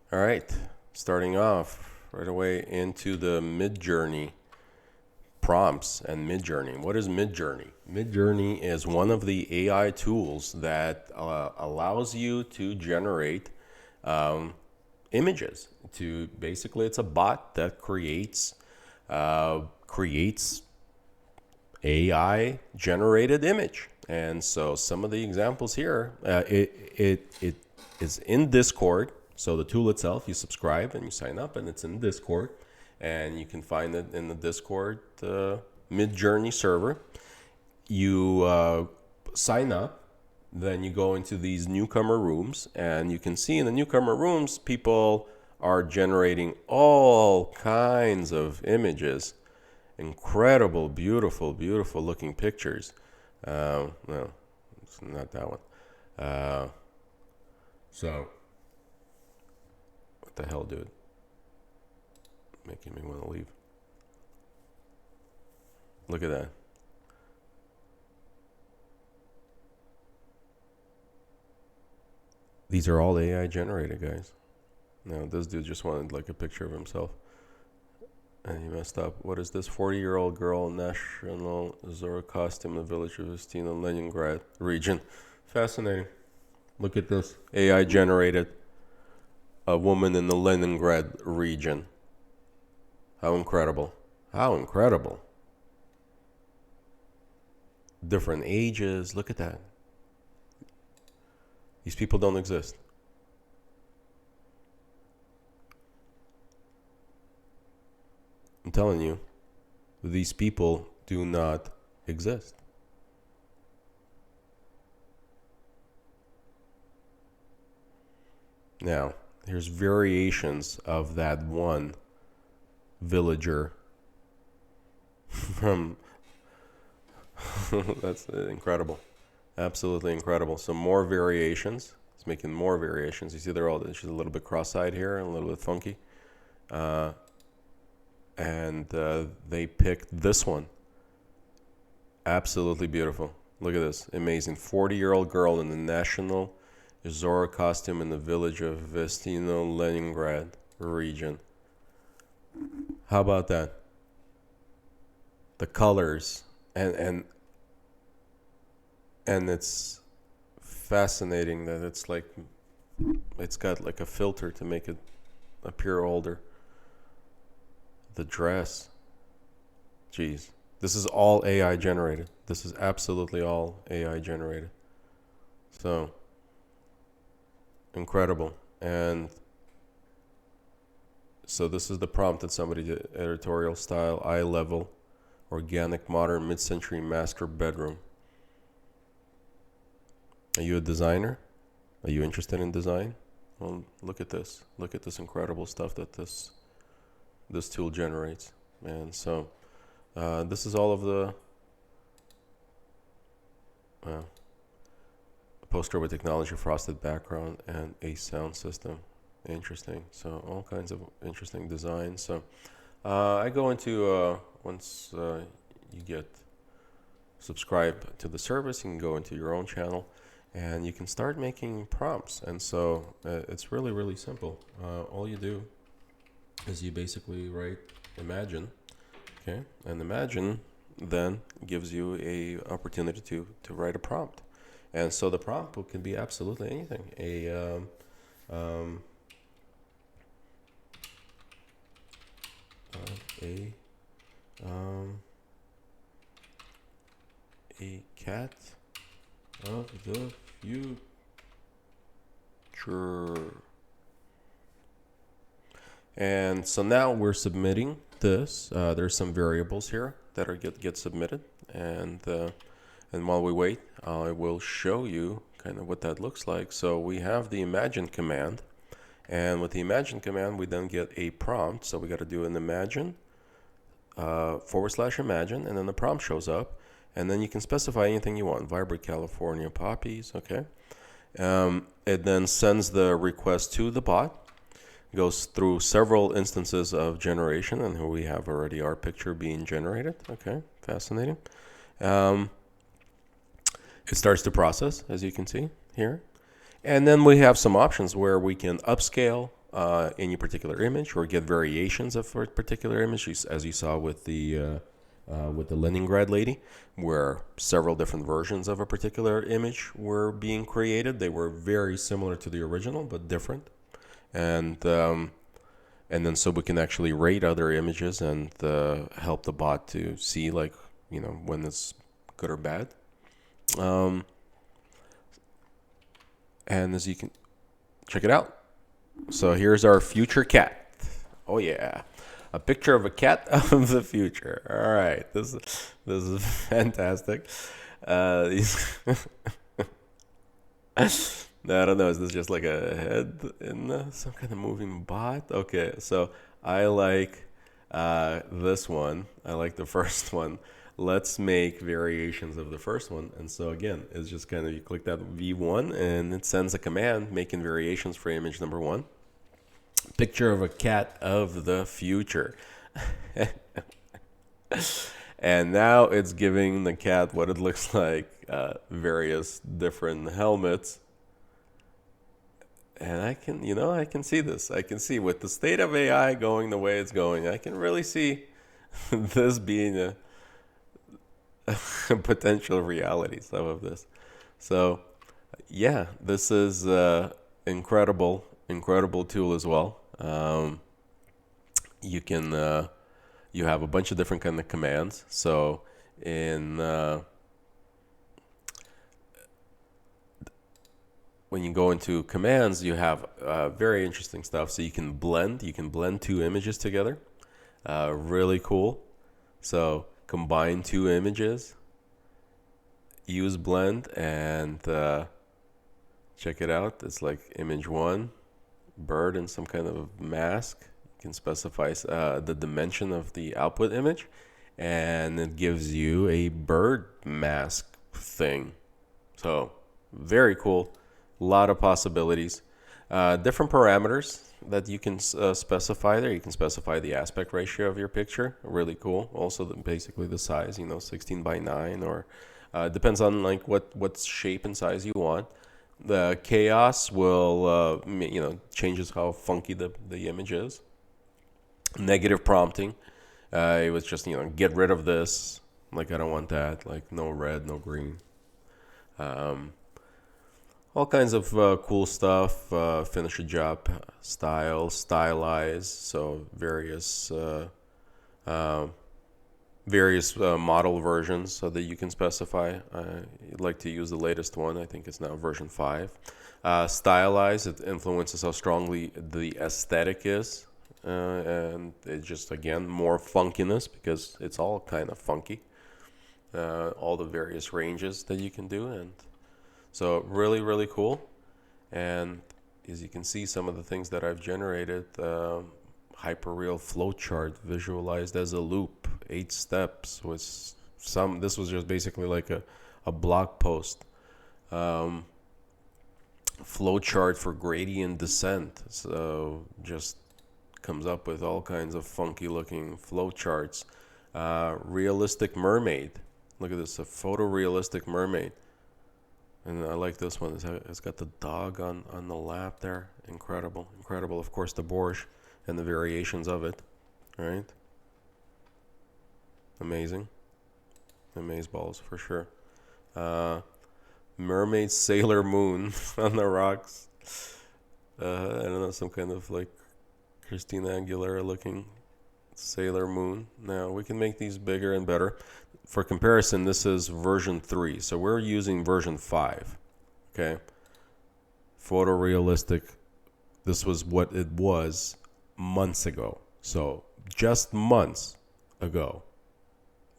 All right, starting off right away into the Midjourney prompts and Midjourney. What is Midjourney? Midjourney is one of the AI tools that allows you to generate images. To basically, it's a bot that creates AI generated image. And so some of the examples here, it is in Discord. So the tool itself, you subscribe and you sign up, and it's in Discord, and you can find it in the Discord Midjourney server. You sign up, then you go into these newcomer rooms, and you can see in the newcomer rooms, people are generating all kinds of images. Incredible, beautiful, beautiful looking pictures. No, it's not that one. So, what the hell, dude? Making me want to leave. Look at that. These are all AI generated, guys. Now, this dude just wanted like a picture of himself. And he messed up. What is this? 40-year-old girl, national Zora costume in the village of Estina, Leningrad region. Fascinating. Look at this. AI generated a woman in the Leningrad region. How incredible. How incredible. Different ages. Look at that. These people don't exist. I'm telling you, these people do not exist. Now, here's variations of that one villager from that's incredible. Absolutely incredible. So more variations. It's making more variations. You see she's a little bit cross-eyed here and a little bit funky. And they picked this one. Absolutely beautiful. Look at this. Amazing. 40-year-old girl in the national Zora costume in the village of Vestino, Leningrad region. How about that? The colors and it's fascinating that it's got like a filter to make it appear older. The dress. Jeez. This is all AI generated. This is absolutely all AI generated. So, incredible. And so this is the prompt that somebody did. Editorial style, eye level, organic, modern, mid-century master bedroom. Are you a designer? Are you interested in design? Well, look at this. Look at this incredible stuff that this tool generates. And so this is all of the poster with technology, frosted background, and a sound system. Interesting. So all kinds of interesting designs. So I go into once you get subscribed to the service, you can go into your own channel and you can start making prompts. And so it's really, really simple. All you do is you basically write imagine, okay? And imagine then gives you a opportunity to write a prompt. And so the prompt can be absolutely anything. A cat of the future. And so now we're submitting this. There's some variables here that are get submitted, and while we wait, I will show you kind of what that looks like. So we have the imagine command, and with the imagine command, we then get a prompt. So we got to do an imagine / imagine, and then the prompt shows up, and then you can specify anything you want. Vibrant California poppies, okay. It then sends the request to the bot. Goes through several instances of generation, and here we have already our picture being generated. Okay, fascinating. It starts to process, as you can see here. And then we have some options where we can upscale any particular image or get variations of a particular image, as you saw with the Leningrad lady, where several different versions of a particular image were being created. They were very similar to the original, but different. And then so we can actually rate other images and help the bot to see, like, when it's good or bad. And as you can check it out. So here's our future cat. Oh yeah, a picture of a cat of the future. All right, this is fantastic. These I don't know. Is this just like a head in some kind of moving bot? Okay, so I like this one. I like the first one. Let's make variations of the first one. And so again, it's just kind of, you click that V1 and it sends a command making variations for image number 1. Picture of a cat of the future. And now it's giving the cat what it looks like, various different helmets. And I can see this. I can see, with the state of AI going the way it's going, I can really see this being a potential reality, some of this. So yeah, this is incredible tool as well. You can you have a bunch of different kind of commands. So when you go into commands, you have very interesting stuff. So you can blend two images together. Really cool. So combine two images, use blend, and check it out. It's like image 1, bird in some kind of mask. You can specify the dimension of the output image, and it gives you a bird mask thing. So very cool. A lot of possibilities. Different parameters that you can specify there. You can specify the aspect ratio of your picture. Really cool. Also, basically the size, 16 by 9, or depends on like what shape and size you want. The chaos will, changes how funky the image is. Negative prompting. It was just, get rid of this. Like, I don't want that. Like, no red, no green. All kinds of cool stuff. Finish a job, stylize. So various model versions so that you can specify. You'd like to use the latest one. I think it's now version 5. Stylize. It influences how strongly the aesthetic is, and it just, again, more funkiness, because it's all kind of funky. All the various ranges that you can do, and so really, really cool. And as you can see, some of the things that I've generated, hyperreal flowchart visualized as a loop, 8 steps with this was just basically like a blog post. Flowchart for gradient descent. So just comes up with all kinds of funky looking flowcharts. Realistic mermaid. Look at this, a photorealistic mermaid. And I like this one. It's got the dog on the lap there. Incredible. Of course, the borscht and the variations of it. Right? Amazing. Amazeballs for sure. Mermaid Sailor Moon on the rocks. I don't know, some kind of like Christina Aguilera looking Sailor Moon. Now we can make these bigger and better. For comparison, this is version 3. So we're using version 5. Okay. Photorealistic. This was what it was months ago. So just months ago.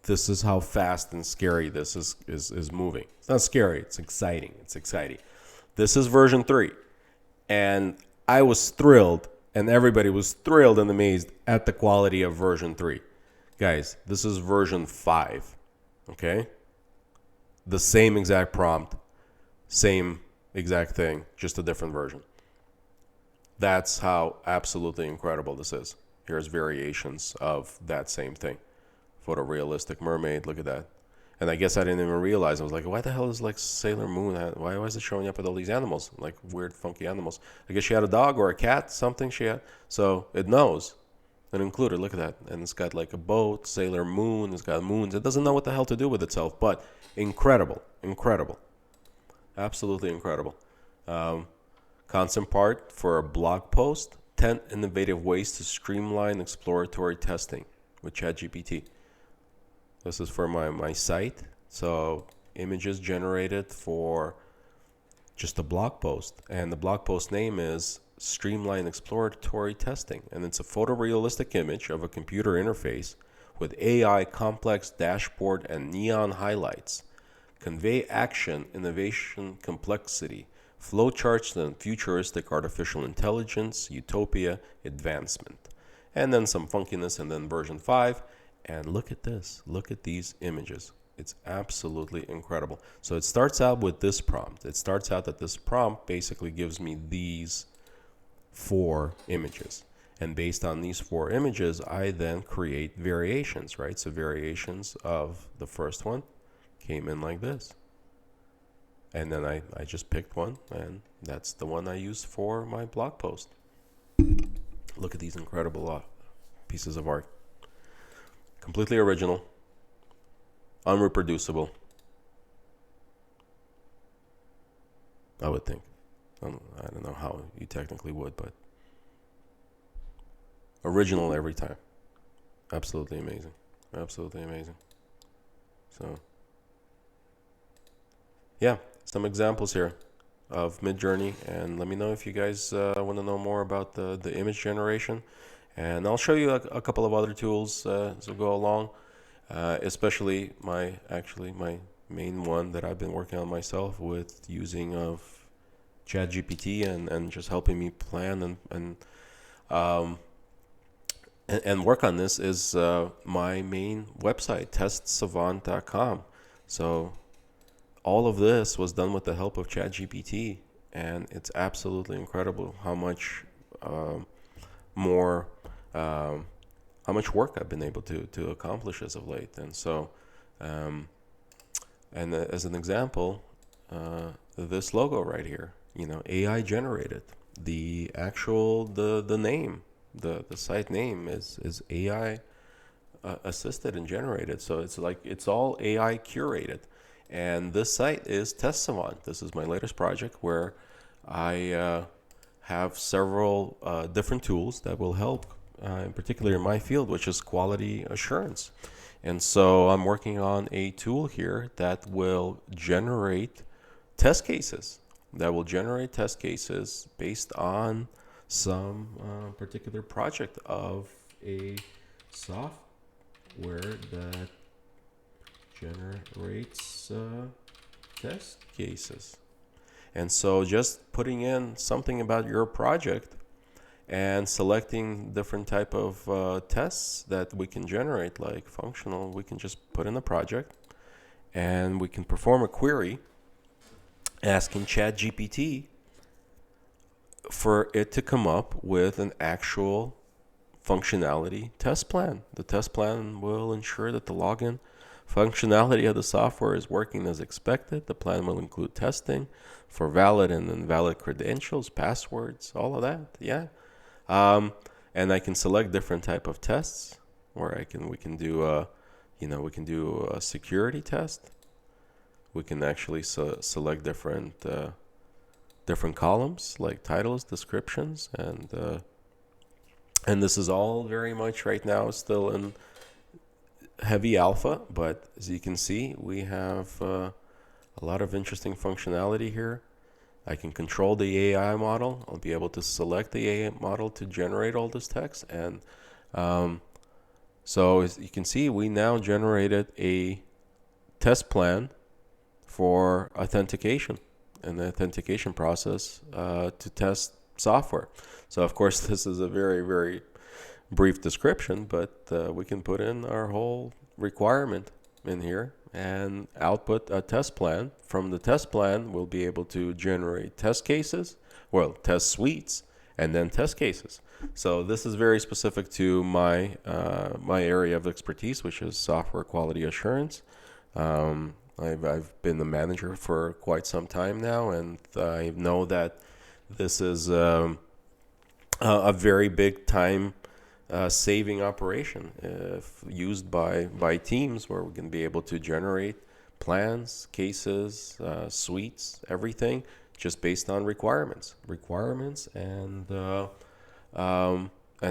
This is how fast and scary this is moving. It's not scary. It's exciting. This is version 3. And I was thrilled, and everybody was thrilled and amazed at the quality of version 3. Guys, this is version 5. Okay? The same exact prompt, same exact thing, just a different version. That's how absolutely incredible this is. Here's variations of that same thing. Photorealistic mermaid, look at that. And I guess I didn't even realize. I was like, why the hell is like Sailor Moon? Why is it showing up with all these animals, like weird, funky animals? I guess she had a dog or a cat, something she had. So it knows. It included, look at that. And it's got like a boat, Sailor Moon, it's got moons. It doesn't know what the hell to do with itself, but incredible, incredible. Absolutely incredible. Concept part for a blog post, 10 innovative ways to streamline exploratory testing with ChatGPT. This is for my site. So images generated for just a blog post. And the blog post name is Streamline Exploratory Testing. And it's a photorealistic image of a computer interface with AI complex dashboard and neon highlights. Convey action, innovation, complexity. Flowcharts and futuristic artificial intelligence, utopia, advancement. And then some funkiness, and then version 5. And look at this. Look at these images. It's absolutely incredible. So it starts out with this prompt. It starts out that this prompt basically gives me these 4 images. And based on these 4 images, I then create variations, right? So variations of the first one came in like this. And then I just picked one, and that's the one I used for my blog post. Look at these incredible pieces of art. Completely original, unreproducible, I would think. I don't know how you technically would, but original every time. Absolutely amazing. Absolutely amazing. So, yeah, some examples here of Midjourney, and let me know if you guys want to know more about the image generation. And I'll show you a couple of other tools as we go along, especially my main one that I've been working on myself with using of ChatGPT and just helping me plan and work on this is my main website, testsavant.com. So all of this was done with the help of ChatGPT, and it's absolutely incredible how much how much work I've been able to accomplish as of late. And so, as an example, this logo right here, AI generated. The actual the name, the site name is AI assisted and generated. So it's all AI curated. And this site is Test Savant. This is my latest project where I have several different tools that will help, in particular in my field, which is quality assurance. And so I'm working on a tool here that will generate test cases, based on some particular project of a software that generates test cases. And so just putting in something about your project and selecting different type of tests that we can generate, like functional, we can just put in a project and we can perform a query asking ChatGPT for it to come up with an actual functionality test plan. The test plan will ensure that the login functionality of the software is working as expected. The plan will include testing for valid and invalid credentials, passwords, all of that. Yeah. And I can select different type of tests, or we can do a security test. We can actually select different columns like titles, descriptions, and this is all very much right now still in heavy alpha, but as you can see, we have a lot of interesting functionality here. I can control the AI model. I'll be able to select the AI model to generate all this text. And so as you can see, we now generated a test plan for authentication and the authentication process to test software. So of course, this is a very, very brief description, but we can put in our whole requirement in here and output a test plan. From the test plan, we'll be able to generate test cases, test suites, and then test cases. So this is very specific to my area of expertise, which is software quality assurance. I've been the manager for quite some time now, and I know that this is a very big time saving operation if used by teams, where we can be able to generate plans, cases, suites, everything just based on requirements, and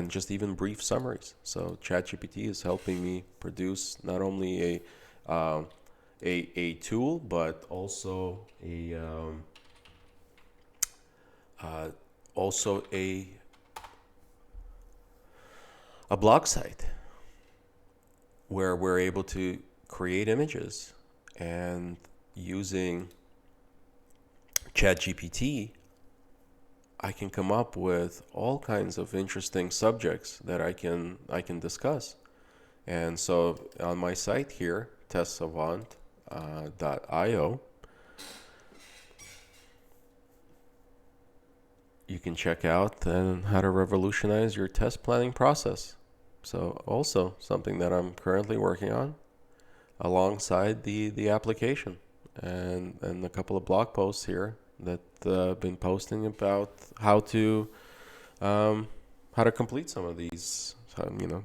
just even brief summaries. So ChatGPT is helping me produce not only a tool, but also uh, also a blog site where we're able to create images, and using ChatGPT, I can come up with all kinds of interesting subjects that I can discuss. And so on my site here, testsavant.io, you can check out how to revolutionize your test planning process. So also something that I'm currently working on alongside the application, and a couple of blog posts here that I've been posting about um, how to complete some of these,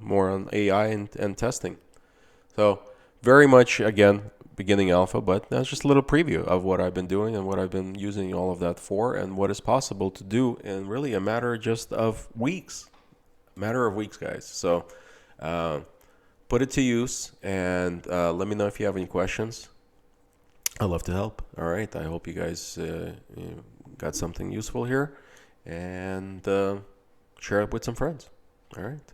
more on AI and testing. So very much, again, beginning alpha, but that's just a little preview of what I've been doing and what I've been using all of that for, and what is possible to do in really a matter just of weeks. Matter of weeks, guys. So put it to use, and let me know if you have any questions. I'd love to help. All right. I hope you guys got something useful here, and share it with some friends. All right.